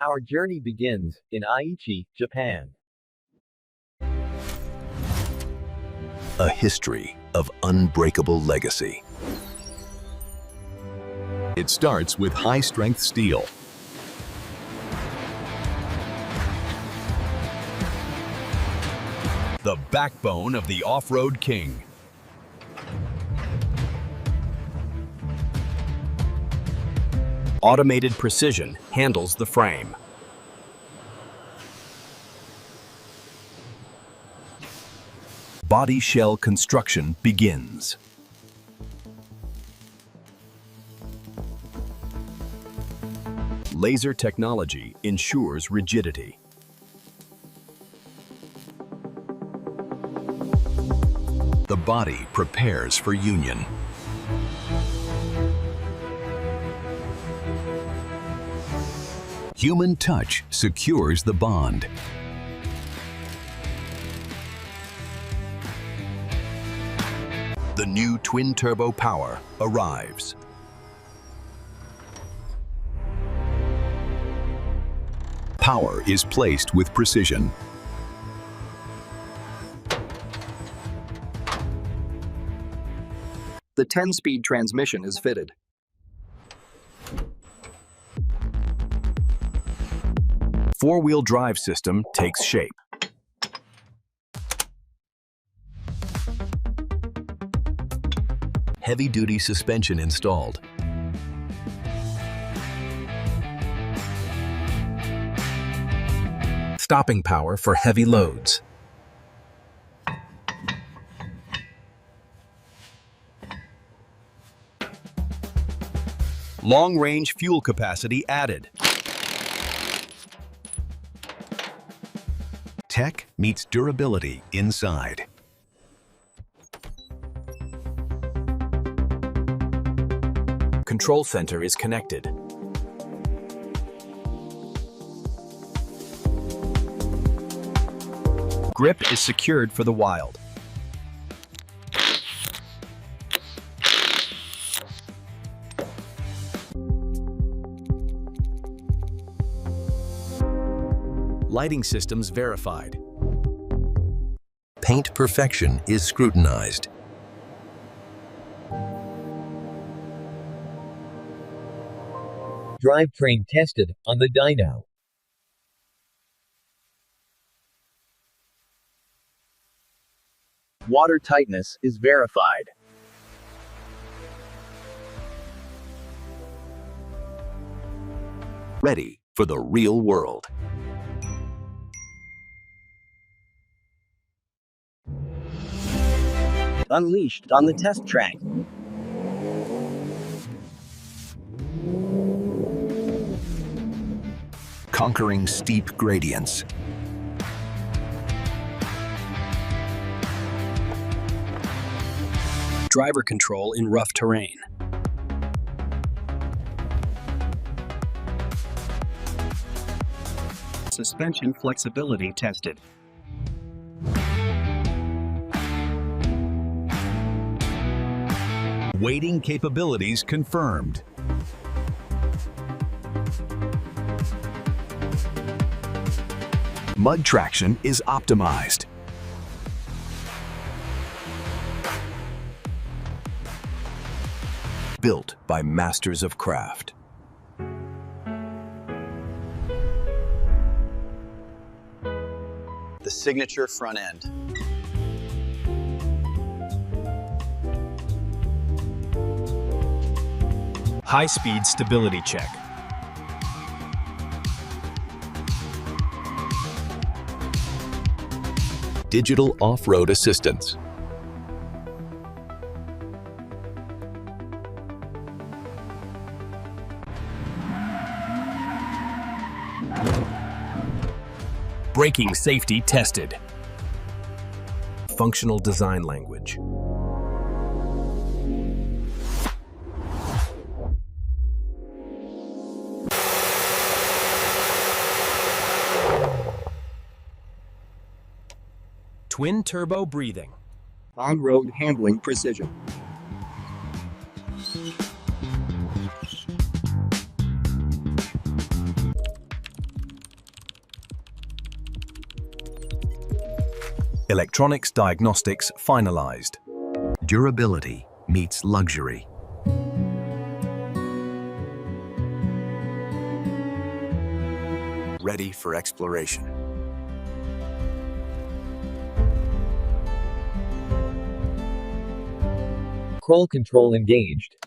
Our journey begins in Aichi, Japan. A history of unbreakable legacy. It starts with high-strength steel. The backbone of the off-road king. Automated precision handles the frame. Body shell construction begins. Laser technology ensures rigidity. The body prepares for union. Human touch secures the bond. The new twin-turbo power arrives. Power is placed with precision. The 10-speed transmission is fitted. Four-wheel drive system takes shape. Heavy-duty suspension installed. Stopping power for heavy loads. Long-range fuel capacity added. Tech meets durability inside. Control center is connected. Grip is secured for the wild. Lighting systems verified. Paint perfection is scrutinized. Drivetrain tested on the dyno. Water tightness is verified. Ready for the real world. Unleashed on the test track. Conquering steep gradients. Driver control in rough terrain. Suspension flexibility tested. Weighting capabilities confirmed. Mud traction is optimized. Built by masters of craft. The signature front end. High-speed stability check. Digital off-road assistance. Braking safety tested. Functional design language. Twin turbo breathing. On-road handling precision. Electronics diagnostics finalized. Durability meets luxury. Ready for exploration. Crawl control engaged.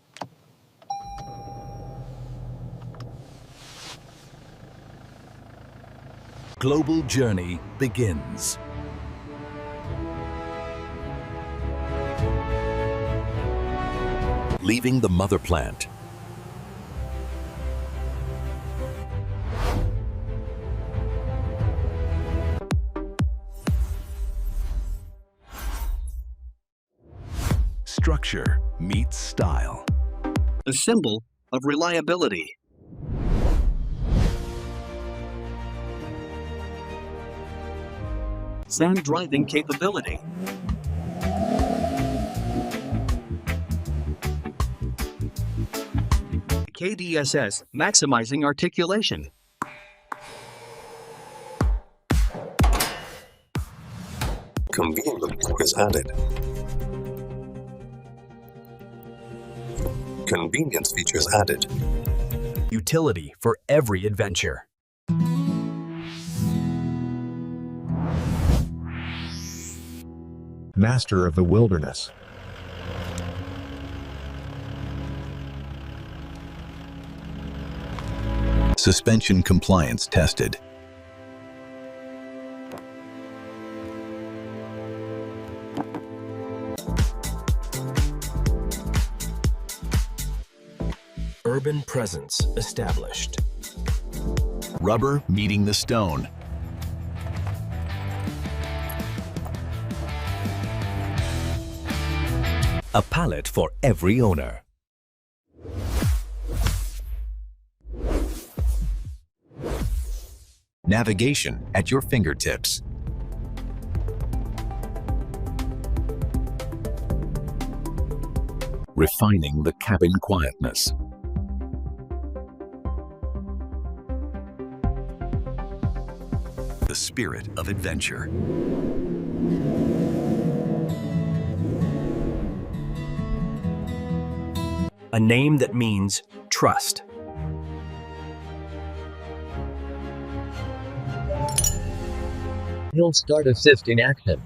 Global journey begins. Leaving the mother plant. Structure meets style. A symbol of reliability. Sand driving capability. KDSS maximizing articulation. Convenience is added. Convenience features added. Utility for every adventure. Master of the wilderness. Suspension compliance tested. Urban presence established. Rubber meeting the stone. A palette for every owner. Navigation at your fingertips. Refining the cabin quietness. The spirit of adventure. A name that means trust. Hill start assist in action.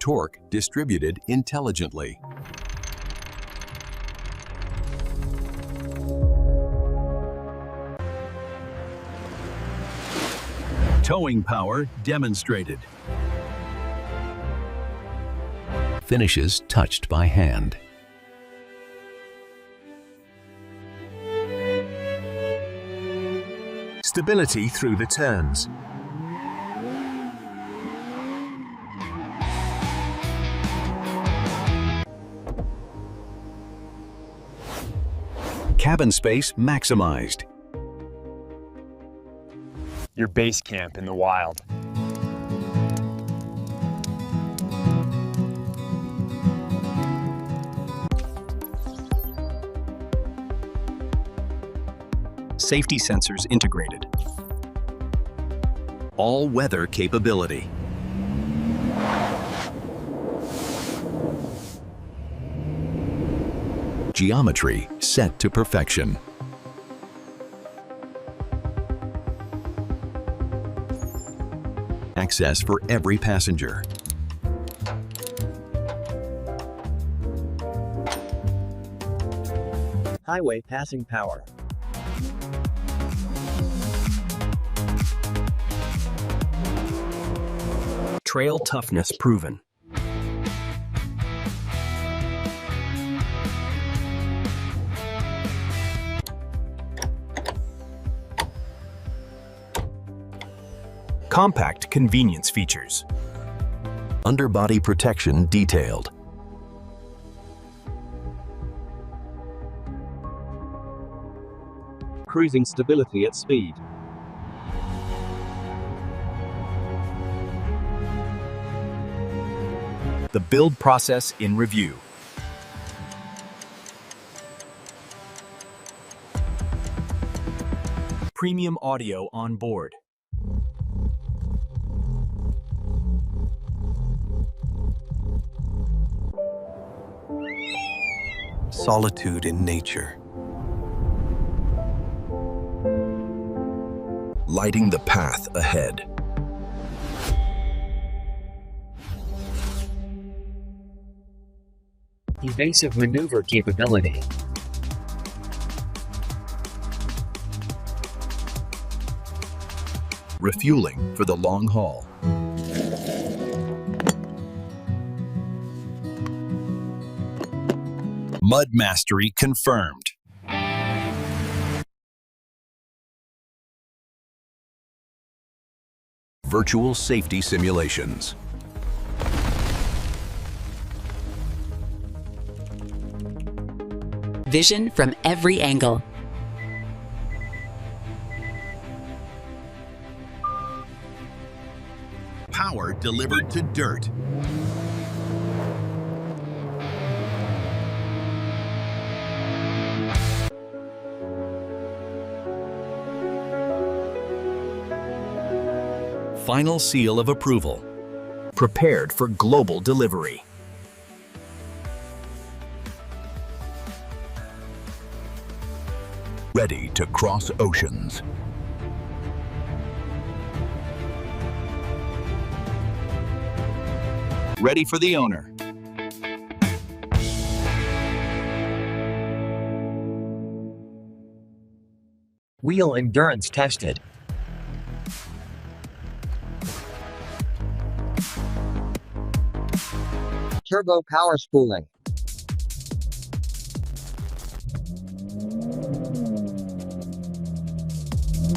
Torque distributed intelligently. Towing power demonstrated. Finishes touched by hand. Stability through the turns. Cabin space maximized. Your base camp in the wild. Safety sensors integrated. All-weather capability. Geometry set to perfection. Access for every passenger. Highway passing power. Trail toughness proven. Compact convenience features. Underbody protection detailed. Cruising stability at speed. The build process in review. premium audio on board. Solitude in nature. Lighting the path ahead. Evasive maneuver capability. Refueling for the long haul. Mud mastery confirmed. Virtual safety simulations. Vision from every angle. Power delivered to dirt. Final seal of approval. Prepared for global delivery. Ready to cross oceans. Ready for the owner. Wheel endurance tested. Turbo power spooling.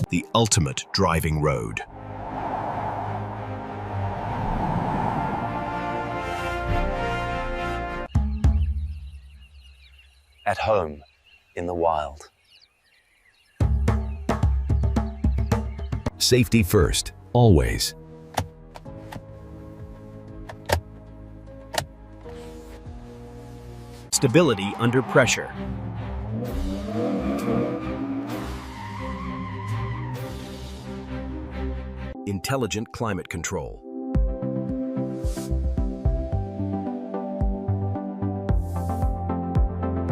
The ultimate driving road. At home, in the wild. Safety first, always. Stability under pressure. Intelligent climate control.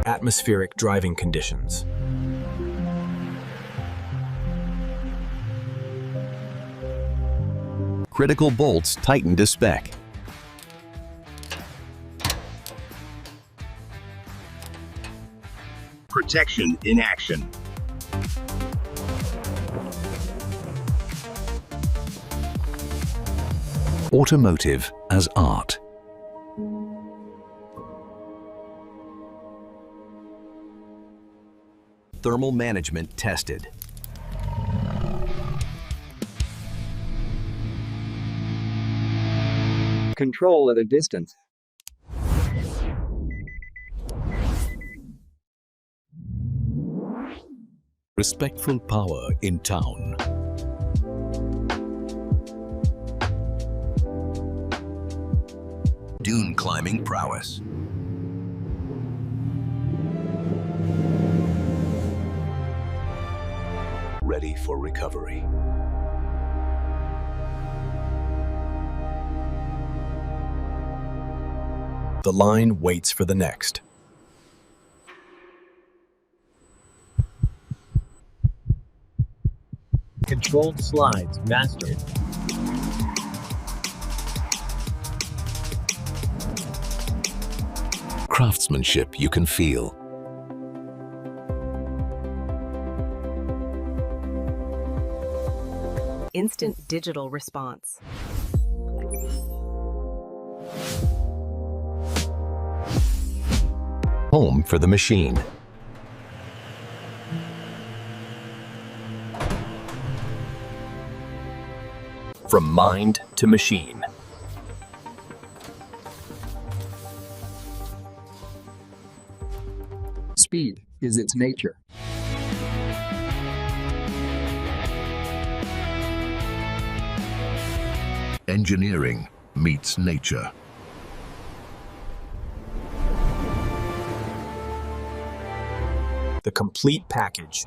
Atmospheric driving conditions. Critical bolts tightened to spec. Protection in action. Automotive as art. Thermal management tested. Control at a distance. Respectful power in town. Dune climbing prowess. Ready for recovery. The line waits for the next. Controlled slides mastered. Craftsmanship you can feel. Instant digital response. Home for the machine. From mind to machine. Speed is its nature. Engineering meets nature. The complete package.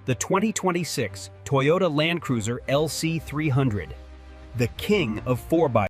The 2026 Toyota Land Cruiser LC300, the king of 4x4.